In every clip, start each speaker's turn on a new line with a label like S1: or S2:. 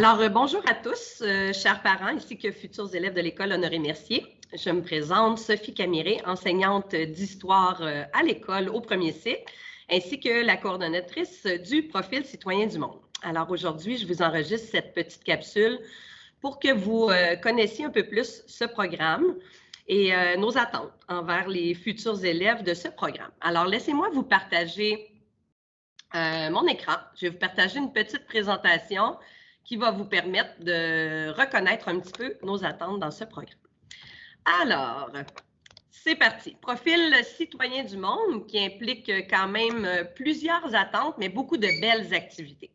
S1: Bonjour à tous, chers parents, ainsi que futurs élèves de l'École Honoré-Mercier. Je me présente, Sophie Camiré, enseignante d'histoire à l'école au premier cycle, ainsi que la coordonnatrice du profil citoyen du monde. Alors aujourd'hui, je vous enregistre cette petite capsule pour que vous connaissiez un peu plus ce programme et nos attentes envers les futurs élèves de ce programme. Alors, laissez-moi vous partager mon écran. Je vais vous partager une petite présentation qui va vous permettre de reconnaître un petit peu nos attentes dans ce programme. Alors, c'est parti. Profil citoyen du monde qui implique quand même plusieurs attentes, mais beaucoup de belles activités.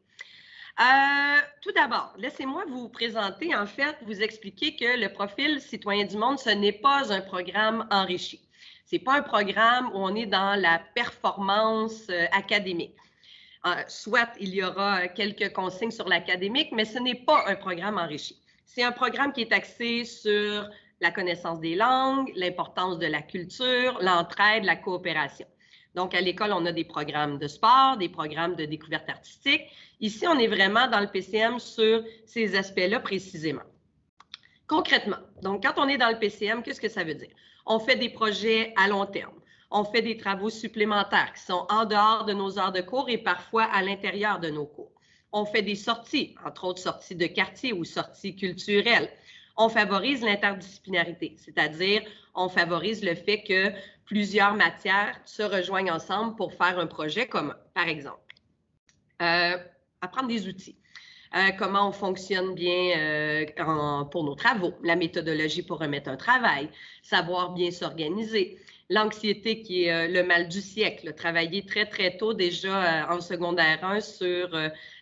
S1: Tout d'abord, laissez-moi vous présenter, en fait, vous expliquer que le profil citoyen du monde, ce n'est pas un programme enrichi. Ce n'est pas un programme où on est dans la performance académique. Soit il y aura quelques consignes sur l'académique, mais ce n'est pas un programme enrichi. C'est un programme qui est axé sur la connaissance des langues, l'importance de la culture, l'entraide, la coopération. Donc, à l'école, on a des programmes de sport, des programmes de découverte artistique. Ici, on est vraiment dans le PCM sur ces aspects-là précisément. Concrètement, donc quand on est dans le PCM, qu'est-ce que ça veut dire? On fait des projets à long terme. On fait des travaux supplémentaires qui sont en dehors de nos heures de cours et parfois à l'intérieur de nos cours. On fait des sorties, entre autres sorties de quartier ou sorties culturelles. On favorise l'interdisciplinarité, c'est-à-dire on favorise le fait que plusieurs matières se rejoignent ensemble pour faire un projet commun, par exemple. Apprendre des outils. Comment on fonctionne bien pour nos travaux, la méthodologie pour remettre un travail, savoir bien s'organiser. L'anxiété qui est le mal du siècle, travailler très, très tôt déjà en secondaire 1 sur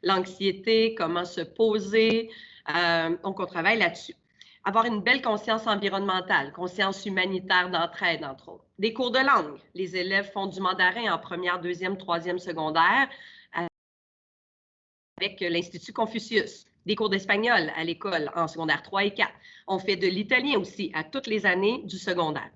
S1: l'anxiété, comment se poser. Donc, on travaille là-dessus. Avoir une belle conscience environnementale, conscience humanitaire d'entraide, entre autres. Des cours de langue. Les élèves font du mandarin en première, deuxième, troisième secondaire avec l'Institut Confucius. Des cours d'espagnol à l'école en secondaire 3 et 4. On fait de l'italien aussi à toutes les années du secondaire.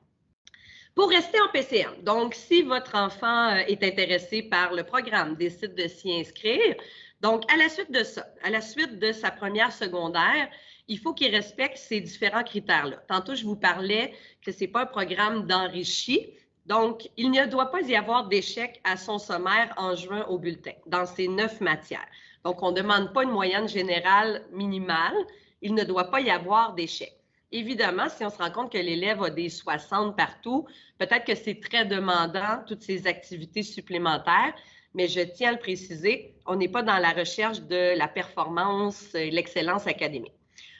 S1: Pour rester en PCM, donc si votre enfant est intéressé par le programme, décide de s'y inscrire, donc à la suite de ça, à la suite de sa première secondaire, il faut qu'il respecte ces différents critères-là. Tantôt, je vous parlais que ce n'est pas un programme d'enrichi, donc il ne doit pas y avoir d'échec à son sommaire en juin au bulletin, dans ces 9 matières. Donc, on ne demande pas une moyenne générale minimale, il ne doit pas y avoir d'échec. Évidemment, si on se rend compte que l'élève a des 60 partout, peut-être que c'est très demandant, toutes ces activités supplémentaires, mais je tiens à le préciser, on n'est pas dans la recherche de la performance et l'excellence académique.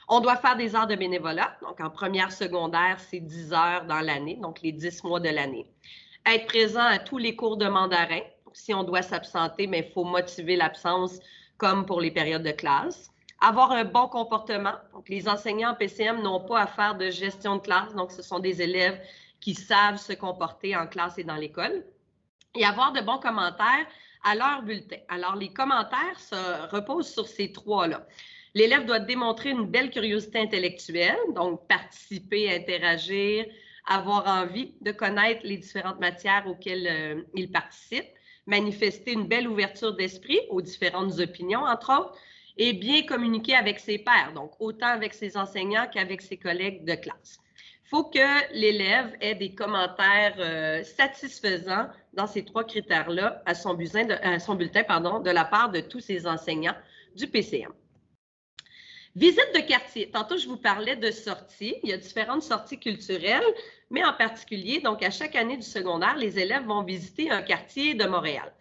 S1: On doit faire des heures de bénévolat, donc en première secondaire, c'est 10 heures dans l'année, donc les 10 mois de l'année. Être présent à tous les cours de mandarin, si on doit s'absenter, mais il faut motiver l'absence comme pour les périodes de classe. Avoir un bon comportement. Donc, les enseignants en PCM n'ont pas à faire de gestion de classe. Donc, ce sont des élèves qui savent se comporter en classe et dans l'école. Et avoir de bons commentaires à leur bulletin. Alors, les commentaires se reposent sur ces trois-là. L'élève doit démontrer une belle curiosité intellectuelle, donc participer, interagir, avoir envie de connaître les différentes matières auxquelles il participe, manifester une belle ouverture d'esprit aux différentes opinions, entre autres, et bien communiquer avec ses pairs, donc autant avec ses enseignants qu'avec ses collègues de classe. Il faut que l'élève ait des commentaires satisfaisants dans ces trois critères-là à son bulletin, de la part de tous ses enseignants du PCM. Visite de quartier. Tantôt, je vous parlais de sorties. Il y a différentes sorties culturelles, mais en particulier, donc à chaque année du secondaire, les élèves vont visiter un quartier de Montréal.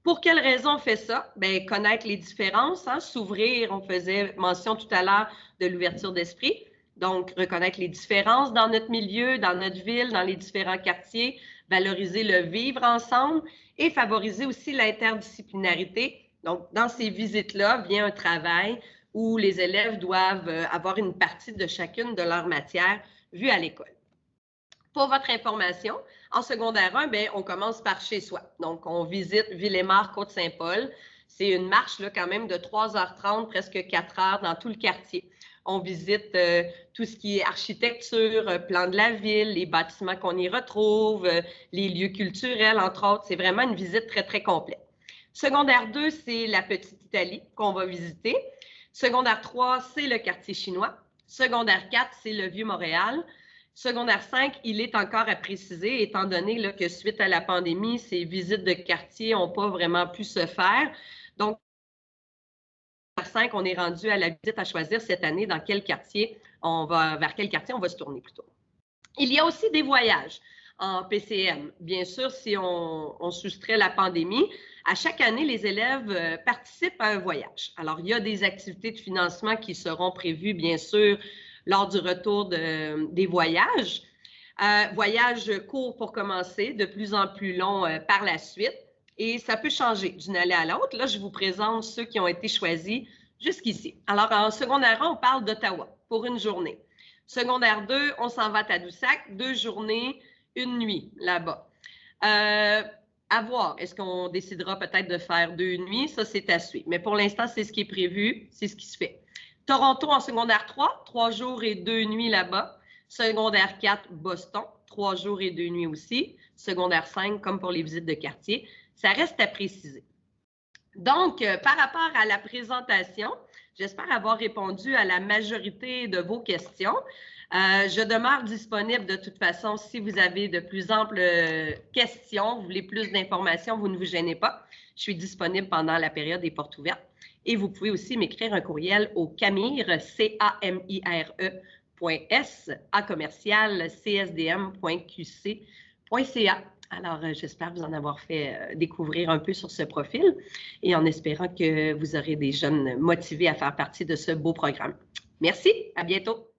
S1: Pour quelle raison on fait ça? Bien, connaître les différences, s'ouvrir, on faisait mention tout à l'heure de l'ouverture d'esprit, donc reconnaître les différences dans notre milieu, dans notre ville, dans les différents quartiers, valoriser le vivre ensemble et favoriser aussi l'interdisciplinarité. Donc, dans ces visites-là vient un travail où les élèves doivent avoir une partie de chacune de leurs matières vues à l'école. Pour votre information, en secondaire 1, bien, on commence par chez soi. Donc, on visite Villemar, Côte-Saint-Paul. C'est une marche là, quand même de 3h30, presque 4 heures dans tout le quartier. On visite tout ce qui est architecture, plan de la ville, les bâtiments qu'on y retrouve, les lieux culturels, entre autres. C'est vraiment une visite très, très complète. Secondaire 2, c'est la Petite Italie qu'on va visiter. Secondaire 3, c'est le quartier chinois. Secondaire 4, c'est le Vieux-Montréal. Secondaire 5, il est encore à préciser, étant donné là, que suite à la pandémie, ces visites de quartier n'ont pas vraiment pu se faire. Donc, secondaire 5, on est rendu à la visite à choisir cette année vers quel quartier on va se tourner plutôt. Il y a aussi des voyages en PCM. Bien sûr, si on soustrait la pandémie, à chaque année, les élèves participent à un voyage. Alors, il y a des activités de financement qui seront prévues, bien sûr, lors du retour des voyages. Voyages courts pour commencer, de plus en plus longs par la suite. Et ça peut changer d'une année à l'autre. Là, je vous présente ceux qui ont été choisis jusqu'ici. Alors, en secondaire 1, on parle d'Ottawa pour une journée. Secondaire 2, on s'en va à Tadoussac, 2 journées, 1 nuit là-bas. À voir, est-ce qu'on décidera peut-être de faire 2 nuits? Ça, c'est à suivre. Mais pour l'instant, c'est ce qui est prévu, c'est ce qui se fait. Toronto en secondaire 3, 3 jours et 2 nuits là-bas. Secondaire 4, Boston, 3 jours et 2 nuits aussi. Secondaire 5, comme pour les visites de quartier. Ça reste à préciser. Donc, par rapport à la présentation, j'espère avoir répondu à la majorité de vos questions. Je demeure disponible de toute façon si vous avez de plus amples questions, vous voulez plus d'informations, vous ne vous gênez pas. Je suis disponible pendant la période des portes ouvertes. Et vous pouvez aussi m'écrire un courriel au camire, camire.s, @csdm.qc.ca. Alors, j'espère vous en avoir fait découvrir un peu sur ce profil et en espérant que vous aurez des jeunes motivés à faire partie de ce beau programme. Merci, à bientôt.